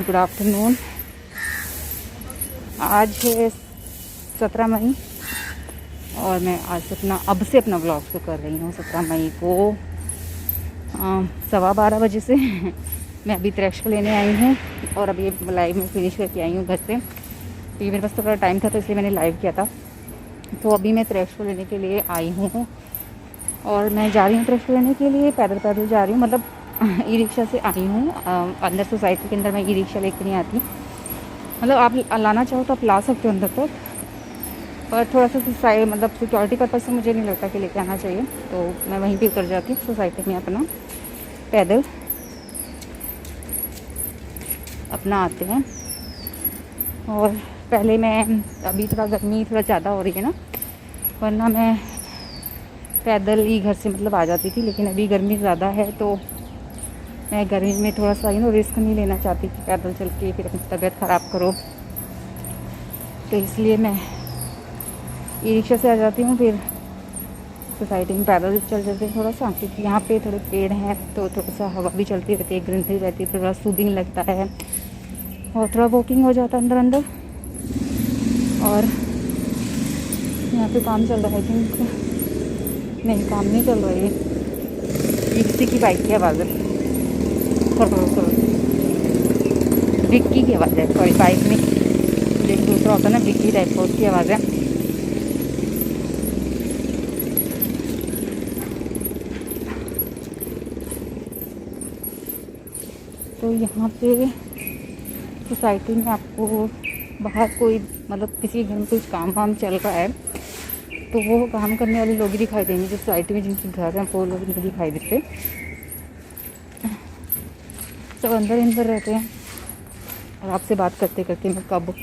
Good afternoon. आज है 17 मई और मैं आज अब से अपना व्लॉग शुरू कर रही हूँ। 17 मई को 12:15 बजे से मैं अभी त्रैक्ष को लेने आई हूँ और अभी लाइव में फिनिश करके आई हूँ घर से। तो मेरे पास थोड़ा टाइम था तो इसलिए मैंने लाइव किया था। तो अभी मैं त्रैक्ष को लेने के लिए आई हूँ और मैं जा रही हूँ त्रैक्ष को लेने के लिए। पैदल जा रही हूँ, मतलब ई रिक्शा से आई हूँ। अंदर सोसाइटी के अंदर मैं ई रिक्शा लेकर नहीं आती, मतलब आप लाना चाहो तो आप ला सकते हो अंदर तक, पर थोड़ा सा मतलब सिक्योरिटी पर्पज़ से मुझे नहीं लगता कि लेके आना चाहिए। तो मैं वहीं पे उतर जाती हूँ सोसाइटी में, अपना पैदल अपना आते हैं। और पहले मैं अभी थोड़ा गर्मी थोड़ा ज़्यादा हो रही है ना, वरना मैं पैदल ही घर से मतलब आ जाती थी, लेकिन अभी गर्मी ज़्यादा है तो मैं गर्मी में थोड़ा सा रिस्क नहीं लेना चाहती कि पैदल चल के फिर अपनी तबीयत ख़राब करो। तो इसलिए मैं ई रिक्शा से आ जाती हूँ, फिर सोसाइटी में पैदल चल जाते हैं थोड़ा सा, क्योंकि यहाँ पे थोड़े पेड़ हैं तो थोड़ा सा हवा भी चलती रहती है, ग्रीनरी रहती है, थोड़ा सूदिंग लगता है और थोड़ा वॉकिंग हो जाता है अंदर। और यहाँ पे काम चल रहा है, क्योंकि नहीं काम नहीं चल रही है, ये किसी की बाइक की आवाज़ है, विक्की की आवाज़ है, सॉरी बाइक नहीं, एक दूसरा होता है ना विक्की टाइप का, उसकी आवाज़ है। तो यहाँ पे सोसाइटी में आपको बाहर कोई मतलब किसी घर में कुछ काम चल रहा है तो वो काम करने वाले लोग ही दिखाई देंगे। जो सोसाइटी में जिनके घर हैं वो लोग नहीं दिखाई देते, सब अंदर रहते हैं। और आपसे बात करते करते मैं कब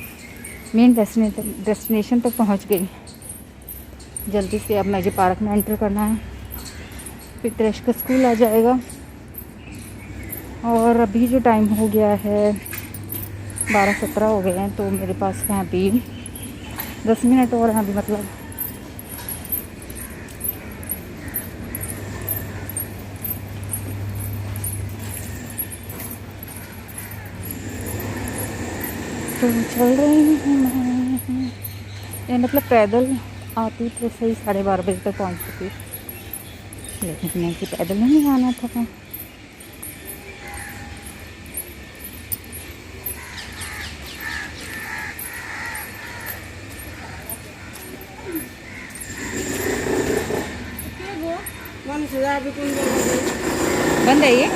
मेन डेस्टिनेशन तक पहुंच गई। जल्दी से अब मुझे पार्क में एंटर करना है, फिर त्रैक्ष का स्कूल आ जाएगा। और अभी जो टाइम हो गया है 12:17 हो गए हैं, तो मेरे पास है अभी 10 मिनट और हैं अभी, मतलब तो चल रही हूँ मैं। मतलब पैदल आती तो सही 12:30 बजे तक पहुँचती, लेकिन नहीं कि पैदल नहीं आना था। बंद है ये,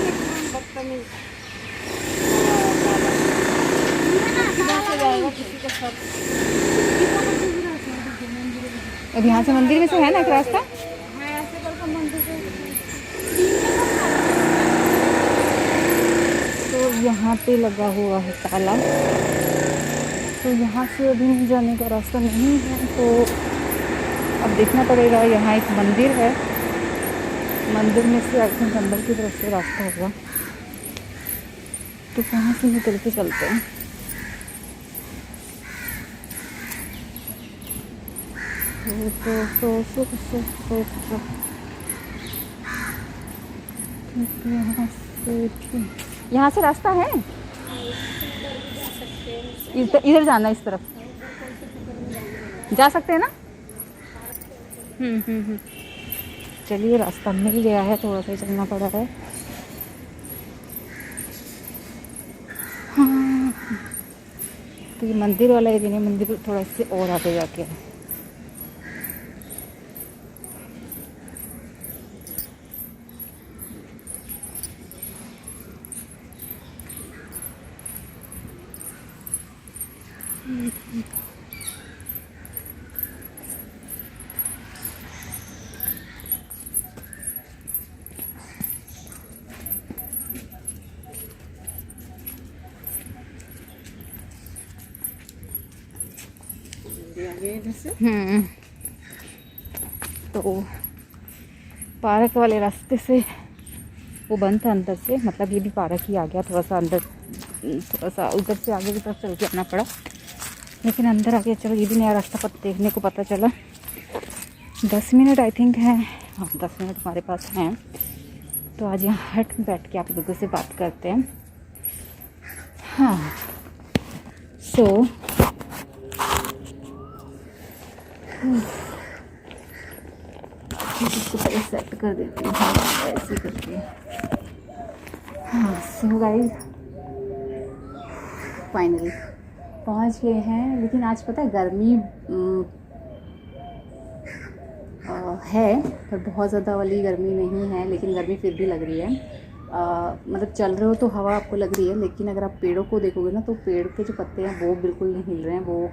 अब यहाँ से मंदिर में से है ना एक रास्ता। तो यहाँ पे लगा हुआ है ताला, तो यहाँ से अभी जाने का रास्ता नहीं है, तो अब देखना पड़ेगा। यहाँ एक मंदिर है, मंदिर में से आई थिंक अंदर की तरफ से रास्ता होगा, तो वहाँ से निकल के चलते हैं। यहाँ से रास्ता है, इधर जाना, इस तरफ जा सकते हैं ना। चलिए रास्ता मिल गया है, थोड़ा सा चलना पड़ा है। हाँ, तो ये मंदिर वाला एरिया नहीं, मंदिर थोड़ा इससे और आगे जाके है। तो पार्क वाले रास्ते से वो बंद था अंदर से, मतलब ये भी पार्क ही आ गया। थोड़ा सा अंदर, थोड़ा सा उधर से आगे की तरफ चल के आना पड़ा, लेकिन अंदर आ गया। चलो ये भी नया रास्ता देखने को पता चला। 10 मिनट आई थिंक है, हाँ 10 मिनट हमारे पास हैं। तो आज यहाँ हट में बैठ के आप लोगों से बात करते हैं। हाँ, सो इसको पहले सेट कर देती हूँ ऐसे करके। हाँ, सो गाइस फाइनली पहुँच गए हैं। लेकिन आज पता है गर्मी है, पर बहुत ज़्यादा वाली गर्मी नहीं है, लेकिन गर्मी फिर भी लग रही है। मतलब चल रहे हो तो हवा आपको लग रही है, लेकिन अगर आप पेड़ों को देखोगे ना तो पेड़ के जो पत्ते हैं वो बिल्कुल नहीं हिल रहे हैं। वो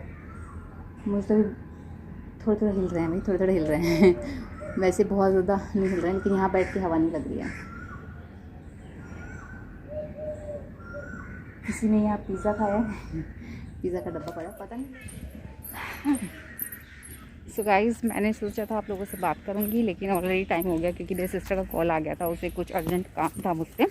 मुझे थोड़े थोड़े हिल रहे हैं भाई, थोड़े थोड़े हिल रहे हैं वैसे बहुत ज़्यादा नहीं हिल रहे हैं, लेकिन यहाँ बैठ के हवा नहीं लग रही है। किसी ने यहाँ पिज़्ज़ा खाया पिज़्ज़ा का डब्बा पड़ा, पता नहीं। सो गाइज़ मैंने सोचा था आप लोगों से बात करूंगी, लेकिन ऑलरेडी टाइम हो गया, क्योंकि मेरे सिस्टर का कॉल आ गया था, उसे कुछ अर्जेंट काम था मुझसे।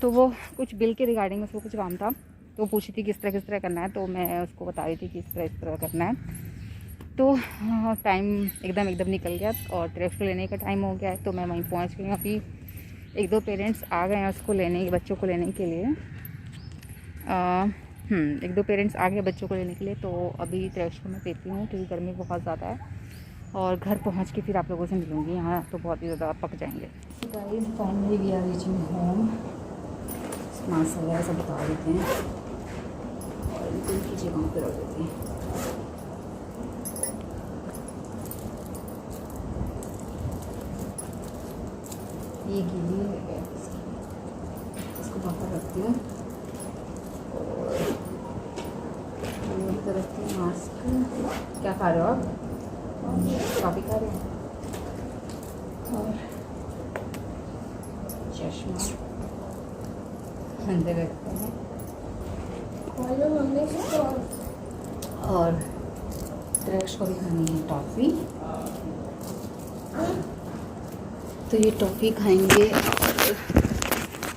तो वो कुछ बिल के रिगार्डिंग उसको कुछ काम था, तो पूछी थी किस तरह करना है, तो मैं उसको बता रही थी कि इस तरह करना है। तो टाइम एकदम निकल गया और ट्रेक्स को लेने का टाइम हो गया है। तो मैं वहीं पहुँच गई हूँ। अभी 1-2 पेरेंट्स आ गए हैं उसको लेने, बच्चों को लेने के लिए। 1-2 पेरेंट्स आ गए बच्चों को लेने के लिए। तो अभी ट्रेक्स को मैं देती हूँ, क्योंकि गर्मी बहुत ज़्यादा है, और घर पहुँच के फिर आप लोगों से मिलूँगी। यहाँ तो बहुत ही ज़्यादा पक जाएंगे। So guys finally we are reaching home. Mask वगैरह सब बता देते हैं और इनकी जगहों पर रख देते हैं। ये गीली है, इसको बाहर रखती हूँ और रखती हूँ मास्क। क्या खा रहे हो आप? कॉफ़ी खा रहे हैं और चश्मा अंदर रखते हैं और ट्रेक्स को भी खानी है टॉफ़ी। तो ये टॉफ़ी खाएंगे, और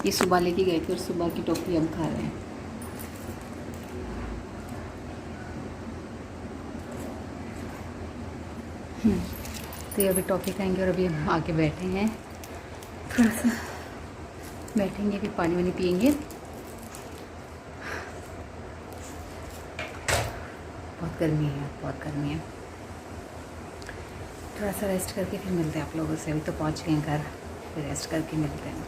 ये सुबह लेके गए थे और सुबह की टॉफ़ी हम खा रहे हैं। तो ये अभी टॉफ़ी खाएंगे और अभी हम आके बैठे हैं, थोड़ा सा बैठेंगे, फिर पानी वानी पियेंगे। बहुत गर्मी है, बहुत गर्मी है। थोड़ा सा रेस्ट करके फिर मिलते हैं आप लोगों से। अभी तो पहुंच गए घर, फिर रेस्ट करके मिलते हैं।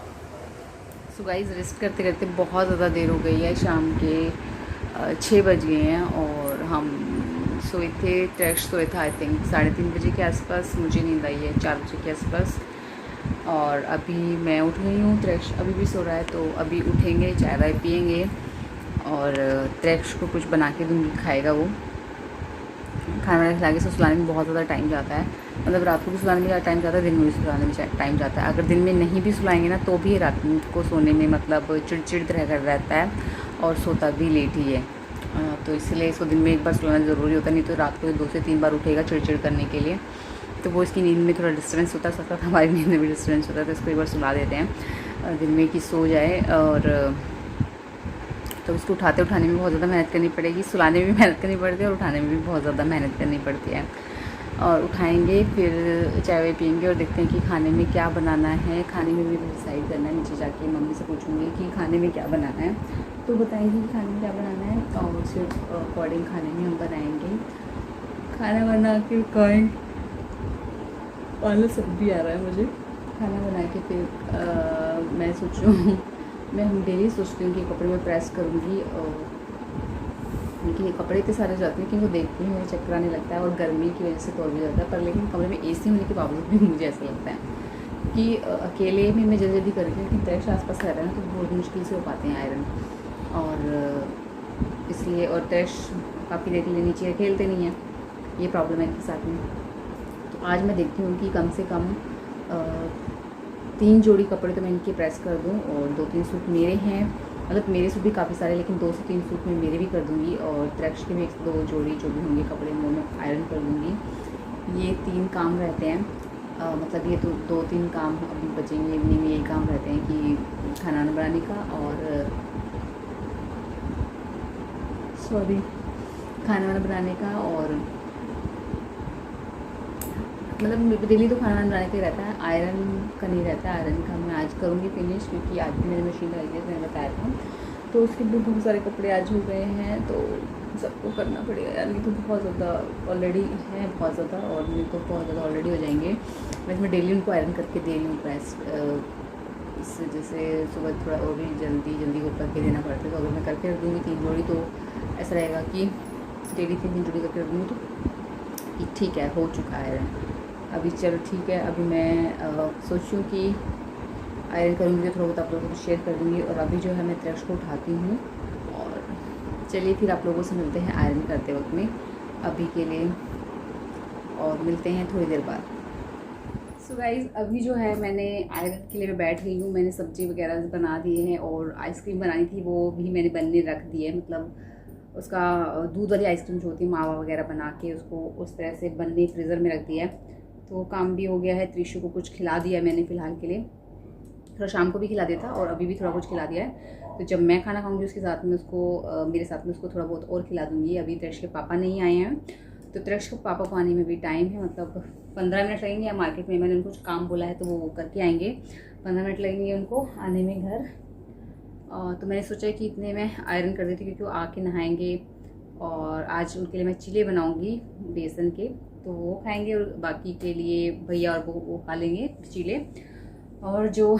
सो गाइस रेस्ट करते करते बहुत ज़्यादा देर हो गई है, शाम के 6 बज गए हैं और हम सोए थे। ट्रेक्स सोए था आई थिंक 3:30 बजे के आसपास, मुझे नींद आई है 4 बजे के आसपास। और अभी मैं उठ गई हूँ, ट्रेक्स अभी भी सो रहा है। तो अभी उठेंगे, चाय वाय पियेंगे और ट्रेक्स को कुछ बना के दूँगी, खाएगा वो। खाना वाना खिला के सुलाने में बहुत ज़्यादा टाइम जाता है, मतलब रात को भी सुलाने में ज़्यादा टाइम जाता है, दिन में भी सुलाने में टाइम जाता है। अगर दिन में नहीं भी सुलाएंगे ना तो भी रात को सोने में मतलब चिड़चिड़ तरह कर रहता है और सोता भी लेट ही है। तो इसलिए इसको दिन में एक बार सुलाना ज़रूरी होता है, नहीं तो रात को 2 से 3 बार उठेगा चिड़चिड़ करने के लिए। तो वो इसकी नींद में थोड़ा डिस्टर्बेंस होता है, साथ साथ हमारी नींद में भी डिस्टर्बेंस होता है। तो इसको एक बार सुला देते हैं दिन में कि सो जाए। और तो उसको उठाने में बहुत ज़्यादा मेहनत करनी पड़ेगी, सुलाने में भी मेहनत करनी पड़ती है और उठाने में भी बहुत ज़्यादा मेहनत करनी पड़ती है। और उठाएंगे, फिर चाय वाय पियेंगे और देखते हैं कि खाने में क्या बनाना है। खाने में भी डिसाइड करना है, नीचे जाके मम्मी से पूछूंगी कि खाने में क्या बनाना है, तो बताएंगी कि खाने में क्या बनाना है और उसके अकॉर्डिंग खाने में हम बनाएंगे। खाना बना के खाएंगे, आलू सब्जी आ रहा है मुझे। खाना बना के फिर मैं सोचूँ मैं हम डेली सोचती हूँ कि कपड़े में प्रेस करूँगी, और लेकिन ये कपड़े इतने सारे जाते हैं कि वो देखते ही मुझे चक्कर आने लगता है, और गर्मी की वजह से तो और भी जाता है। पर लेकिन कमरे में एसी होने के बावजूद भी मुझे ऐसा लगता है कि अकेले में मैं जल्दी कर रही हूँ, लेकिन ट्रेक्स आसपास रह रहा है ना तो बहुत मुश्किल से हो पाते हैं आयरन, और इसलिए और ट्रेक्स काफ़ी देर के लिए नीचे खेलते नहीं हैं, ये प्रॉब्लम है इनके साथ में। तो आज मैं देखती हूँ कि कम से कम 3 जोड़ी कपड़े तो मैं इनके प्रेस कर दूँ, और 2-3 सूट मेरे हैं, मतलब मेरे सूट भी काफ़ी सारे, लेकिन 2 से 3 सूट मैं मेरे भी कर दूँगी, और ट्रेक्स के भी 1-2 जोड़ी जो भी होंगे कपड़े वो मैं आयरन कर दूँगी। ये 3 काम रहते हैं, मतलब ये तो 2-3 काम अभी बचेंगे इवनिंग में। यही काम रहते हैं कि खाना बनाने का और खाना वाना बनाने का, और मतलब डेली तो खाना बनाने का ही रहता है, आयरन का नहीं रहता है। आयरन का मैं आज करूँगी फिनिश, क्योंकि आज भी मैंने मशीन लगाई थी, मैंने बताया था। तो उसके भी बहुत सारे कपड़े आज हो गए हैं, तो सबको करना पड़ेगा यार। नहीं तो बहुत ज़्यादा ऑलरेडी हैं, बहुत ज़्यादा, और नहीं तो बहुत ज़्यादा ऑलरेडी हो जाएंगे। मैं डेली उनको आयरन करके दे रही हूँ प्रेस। इससे जैसे सुबह थोड़ा और भी जल्दी वो करके देना पड़ता है, तो अगर मैं करके रख दूँगी 3 जोड़ी तो ऐसा रहेगा कि डेली 3 जोड़ी करके रख दूँगी तो ठीक है, हो चुका है आयरन। अभी चलो ठीक है, अभी मैं सोचूँ कि आयरन करूँगी तो थोड़ा बहुत आप लोगों को शेयर कर दूँगी। और अभी जो है मैं थ्रेश को उठाती हूँ, और चलिए फिर आप लोगों से मिलते हैं आयरन करते वक्त में अभी के लिए, और मिलते हैं थोड़ी देर बाद। सो गाइज़, अभी जो है मैंने आयरन के लिए मैं बैठ गई हूँ। मैंने सब्ज़ी वगैरह बना दिए हैं, और आइसक्रीम बनानी थी वो भी मैंने बनने रख दी है। मतलब उसका दूध वाली आइसक्रीम जो होती है, मावा वगैरह बना के उसको उस तरह से बनने फ्रीज़र में रख दिया है, तो काम भी हो गया है। त्रिशु को कुछ खिला दिया है मैंने फ़िलहाल के लिए, थोड़ा शाम को भी खिला दिया था और अभी भी थोड़ा कुछ खिला दिया है। तो जब मैं खाना खाऊंगी उसके साथ में उसको मेरे साथ में उसको थोड़ा बहुत और खिला दूँगी। अभी त्रिश के पापा नहीं आए हैं, तो त्रिश के पापा को आने में भी टाइम है, मतलब 15 मिनट लगेंगे। या मार्केट में मैंने उनको कुछ काम बोला है तो वो करके आएंगे, 15 मिनट लगेंगे उनको आने में घर। तो मैंने सोचा कि इतने में आयरन कर देती, क्योंकि वो आके नहाएंगे। और आज उनके लिए मैं चीले बनाऊँगी बेसन के, तो वो खाएँगे, और बाकी के लिए भैया और वो खा लेंगे चीले। और जो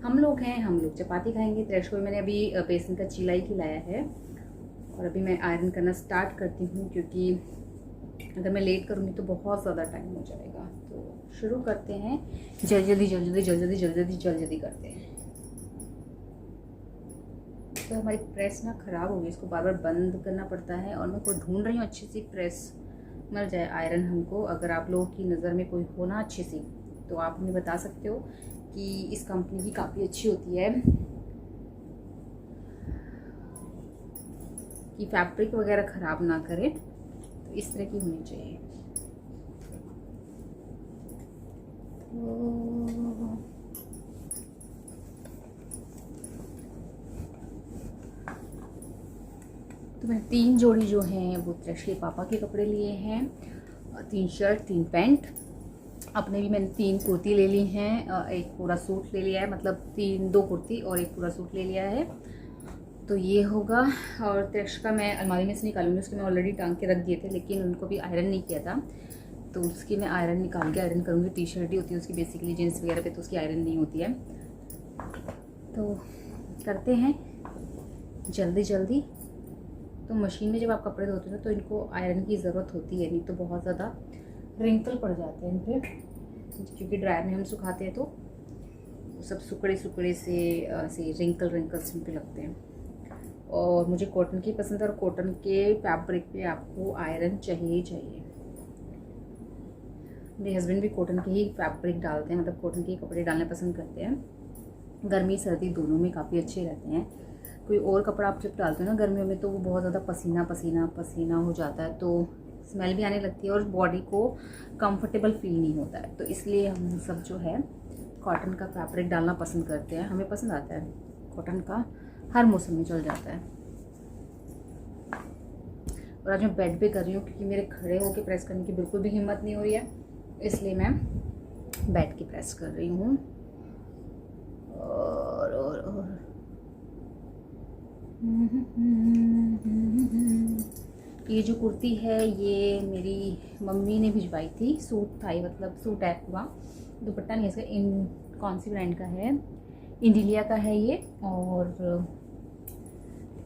हम लोग हैं, हम लोग चपाती खाएंगे। त्रिश को मैंने अभी बेसन का चीला ही खिलाया है। और अभी मैं आयरन करना स्टार्ट करती हूँ, क्योंकि अगर मैं लेट करूँगी तो बहुत ज़्यादा टाइम हो जाएगा। तो शुरू करते हैं, जल्दी करते हैं। तो हमारी प्रेस ना ख़राब हो गई, इसको बार बार बंद करना पड़ता है, और मैं कोई ढूंढ रही हूँ अच्छी सी प्रेस मिल जाए आयरन हमको। अगर आप लोगों की नज़र में कोई हो ना अच्छी सी, तो आप हमें बता सकते हो कि इस कंपनी की काफ़ी अच्छी होती है, कि फैब्रिक वगैरह ख़राब ना करे, तो इस तरह की होनी चाहिए। तो मैं 3 जोड़ी जो हैं वो त्रिश के पापा के कपड़े लिए हैं, 3 शर्ट 3 पैंट। अपने भी मैंने 3 कुर्ती ले ली हैं, एक पूरा सूट ले लिया है, मतलब 2 कुर्ती और एक पूरा सूट ले लिया है। तो ये होगा। और त्रिश का मैं अलमारी में से निकालूंगी, उसके मैं ऑलरेडी टांग के रख दिए थे, लेकिन उनको भी आयरन नहीं किया था, तो उसकी मैं आयरन निकाल के आयरन करूँगी। टी शर्ट ही होती है उसकी बेसिकली, जीन्स वगैरह पे तो उसकी आयरन नहीं होती है। तो करते हैं जल्दी। तो मशीन में जब आप कपड़े धोते हो तो इनको आयरन की ज़रूरत होती है, नहीं तो बहुत ज़्यादा रिंकल पड़ जाते हैं इन पर, क्योंकि ड्रायर में हम सुखाते हैं तो सब सुकड़े से रिंकल्स इन पे लगते हैं। और मुझे कॉटन की पसंद है, और कॉटन के फैब्रिक पे आपको आयरन चाहिए। मेरे हस्बैंड भी कॉटन के ही फैब्रिक डालते हैं, मतलब कॉटन के कपड़े डालना पसंद करते हैं। गर्मी सर्दी दोनों में काफ़ी अच्छे रहते हैं। कोई और कपड़ा आप जब डालते हो ना गर्मियों में, तो वो बहुत ज़्यादा पसीना हो जाता है, तो स्मेल भी आने लगती है, और बॉडी को कंफर्टेबल फील नहीं होता है। तो इसलिए हम सब जो है कॉटन का फैब्रिक डालना पसंद करते हैं। हमें पसंद आता है कॉटन का, हर मौसम में चल जाता है। और आज मैं बेड पे कर रही हूँ, क्योंकि मेरे खड़े होकर प्रेस करने की बिल्कुल भी हिम्मत नहीं हो रही है, इसलिए मैं बैठ के प्रेस कर रही हूँ। और ये जो कुर्ती है ये मेरी मम्मी ने भिजवाई थी, सूट था ये, मतलब सूट टाइप हुआ, दुपट्टा नहीं है इसका। कौन सी ब्रांड का है, इंडिलिया का है ये, और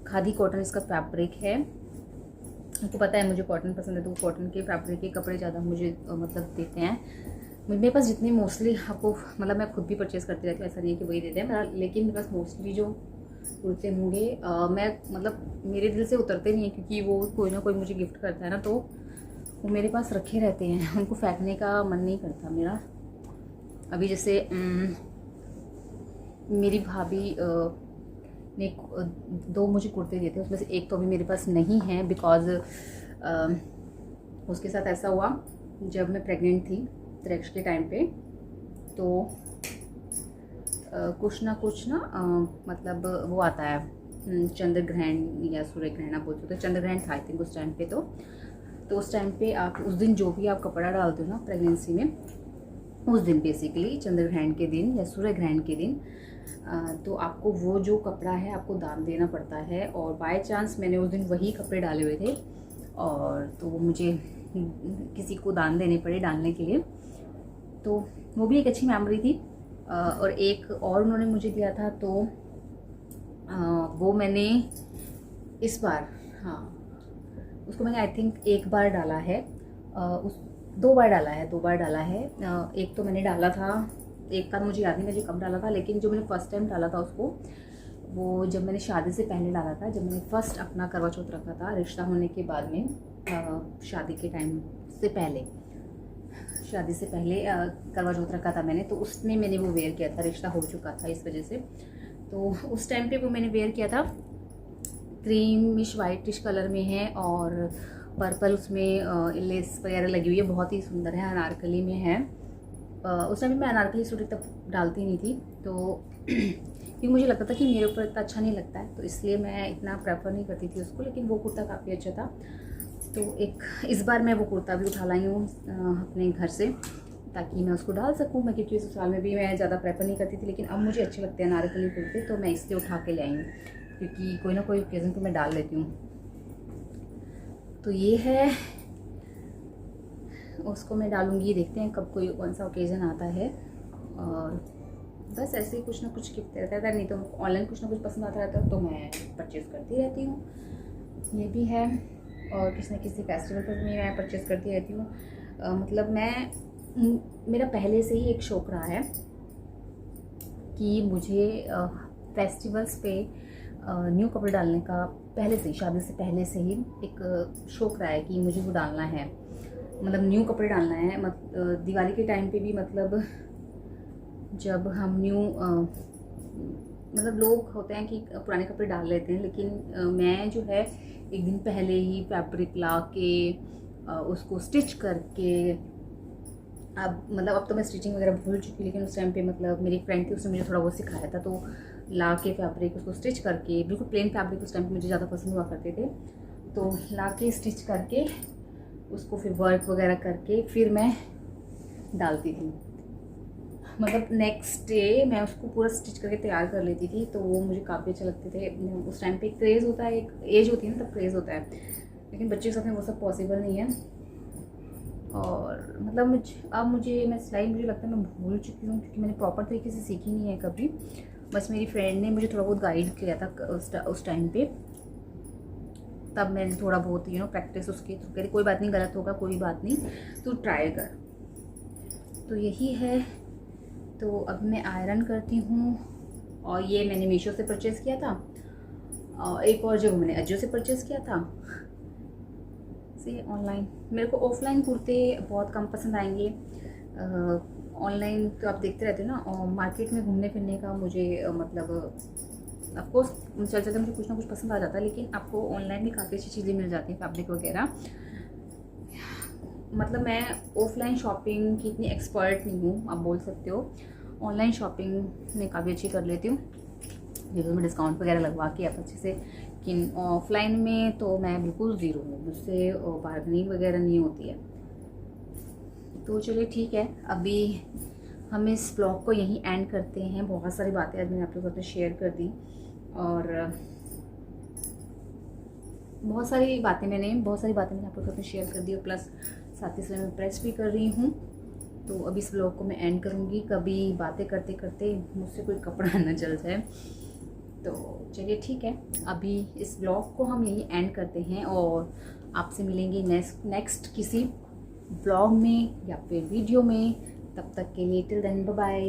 खादी कॉटन इसका फैब्रिक है। आपको पता है मुझे कॉटन पसंद है, तो कॉटन के फैब्रिक के कपड़े ज़्यादा मुझे मतलब देते हैं। मेरे पास जितने मोस्टली आपको, मतलब मैं खुद भी परचेज़ करती रहती हूँ, ऐसा नहीं है कि वही देते हैं, लेकिन मेरे पास मोस्टली जो कुर्ते होंगे मैं मतलब मेरे दिल से उतरते नहीं है, क्योंकि वो कोई ना कोई मुझे गिफ्ट करता है ना, तो वो मेरे पास रखे रहते हैं, उनको फेंकने का मन नहीं करता मेरा। अभी जैसे मेरी भाभी ने 2 मुझे कुर्ते दिए थे, उसमें से एक तो अभी मेरे पास नहीं है, बिकॉज़ उसके साथ ऐसा हुआ जब मैं प्रेग्नेंट थी त्रिश के टाइम पे, तो कुछ ना मतलब वो आता है चंद्र ग्रहण या सूर्य ग्रहण आप बोलते हो, तो चंद्र ग्रहण था आई थिंक उस टाइम पे। तो उस टाइम पे आप उस दिन जो भी आप कपड़ा डालते हो ना प्रेगनेंसी में, उस दिन बेसिकली चंद्र ग्रहण के दिन या सूर्य ग्रहण के दिन तो आपको वो जो कपड़ा है आपको दान देना पड़ता है। और बाय चांस मैंने उस दिन वही कपड़े डाले हुए थे और तो वो मुझे किसी को दान देने पड़े डालने के लिए, तो वो भी एक अच्छी मेमोरी थी। और एक और उन्होंने मुझे दिया था, तो वो मैंने इस बार, हाँ उसको मैंने आई थिंक एक बार डाला है, उस 2 बार डाला है, 2 बार डाला है। एक तो मैंने डाला था, एक का मुझे याद नहीं मुझे कब डाला था, लेकिन जो मैंने फ़र्स्ट टाइम डाला था उसको, वो जब मैंने शादी से पहले डाला था, जब मैंने फ़र्स्ट अपना करवा चौथ रखा था रिश्ता होने के बाद में, शादी के टाइम से पहले, शादी से पहले करवा चौथ रखा था मैंने, तो उसमें मैंने वो वेयर किया था, रिश्ता हो चुका था इस वजह से। तो उस टाइम पे वो मैंने वेयर किया था, क्रीमिश वाइटिश कलर में है और पर्पल उसमें लेस वगैरह लगी हुई है, बहुत ही सुंदर है, अनारकली में है। उस टाइम मैं अनारकली सूट तब डालती नहीं थी, तो क्योंकि मुझे लगता था कि मेरे ऊपर इतना अच्छा नहीं लगता है, तो इसलिए मैं इतना प्रेफर नहीं करती थी उसको। लेकिन वो कुर्ता काफ़ी अच्छा था, तो एक इस बार मैं वो कुर्ता भी उठा लाई हूँ अपने घर से, ताकि मैं उसको डाल सकूँ। मैं क्योंकि ससुराल में भी मैं ज़्यादा प्रेफर नहीं करती थी, लेकिन अब मुझे अच्छे लगते हैं अनारकली कुर्ते, तो मैं इसलिए उठा के ले आई हूँ, क्योंकि कोई ना कोई ओकेज़न पे मैं डाल लेती हूँ। तो ये है, उसको मैं डालूँगी, देखते हैं कब कोई कौन सा ओकेज़न आता है। और बस ऐसे ही कुछ ना कुछ गिफ्ट रहता है, नहीं तो ऑनलाइन कुछ ना कुछ पसंद आता रहता है तो मैं परचेज़ करती रहती हूँ। ये भी है, और किसी न किसी फेस्टिवल पर भी मैं परचेज़ करती रहती हूँ। मतलब मेरा पहले से ही एक शौक़ रहा है कि मुझे फेस्टिवल्स पे न्यू कपड़े डालने का, पहले से ही, शादी से पहले से ही एक शौक़ रहा है कि मुझे वो डालना है, मतलब न्यू कपड़े डालना है। दिवाली के टाइम पे भी, मतलब जब हम न्यू मतलब लोग होते हैं कि पुराने कपड़े डाल लेते हैं, लेकिन मैं जो है एक दिन पहले ही फैब्रिक ला के उसको स्टिच करके, अब तो मैं स्टिचिंग वगैरह भूल चुकी, लेकिन उस टाइम पे मतलब मेरी फ्रेंड थी, उसने मुझे थोड़ा बहुत सिखाया था, तो ला के फैब्रिक उसको स्टिच करके, बिल्कुल प्लेन फैब्रिक उस टाइम पे मुझे ज़्यादा पसंद हुआ करते थे, तो ला के स्टिच करके उसको फिर वर्क वगैरह करके फिर मैं डालती थी। मतलब नेक्स्ट डे मैं उसको पूरा स्टिच करके तैयार कर लेती थी, तो वो मुझे काफ़ी अच्छे लगते थे। उस टाइम पे एक क्रेज़ होता है, एक एज होती है ना, तब क्रेज़ होता है, लेकिन बच्चे के साथ में वो सब पॉसिबल नहीं है। और मतलब मैं सिलाई, मुझे लगता है मैं भूल चुकी हूँ, क्योंकि मैंने प्रॉपर तरीके से सीखी नहीं है कभी। बस मेरी फ्रेंड ने मुझे थोड़ा बहुत गाइड किया था उस टाइम पे, तब मैंने थोड़ा बहुत प्रैक्टिस उसके थ्रू करी। कोई बात नहीं, गलत होगा कोई बात नहीं, तू ट्राई कर। तो यही है। तो अब मैं आयरन करती हूँ, और ये मैंने मीशो से परचेज़ किया था, और एक और जो मैंने अजियो से परचेज़ किया था। से ऑनलाइन मेरे को ऑफलाइन कुर्ते बहुत कम पसंद आएंगे, ऑनलाइन तो आप देखते रहते हो ना, और मार्केट में घूमने फिरने का मुझे मतलब ऑफकोर्स चल चलते मुझे कुछ ना कुछ पसंद आ जाता है, लेकिन आपको ऑनलाइन भी काफ़ी अच्छी चीज़ें मिल जाती हैं, फैब्रिक वगैरह। मतलब मैं ऑफलाइन शॉपिंग की इतनी एक्सपर्ट नहीं हूँ, आप बोल सकते हो। ऑनलाइन शॉपिंग में काफ़ी अच्छी कर लेती हूँ, जिसमें मैं डिस्काउंट वगैरह लगवा के आप अच्छे से। लेकिन ऑफलाइन में तो मैं बिल्कुल ज़ीरो हूँ, मुझसे बार्गेनिंग वगैरह नहीं होती है। तो चलिए ठीक है, अभी हम इस ब्लॉग को यहीं एंड करते हैं। बहुत सारी बातें आज मैंने आप लोगों के साथ शेयर कर दी, और बहुत सारी बातें मैंने आप लोगों के साथ शेयर कर दी, और प्लस साथ ही साथ मैं प्रेस भी कर रही हूँ। तो अभी इस ब्लॉग को मैं एंड करूँगी, कभी बातें करते करते मुझसे कोई कपड़ा न जल जाए। तो चलिए ठीक है, अभी इस ब्लॉग को हम यहीं एंड करते हैं, और आपसे मिलेंगे नेक्स्ट किसी ब्लॉग में या फिर वीडियो में। तब तक के लिए टिल देन बाय बाय।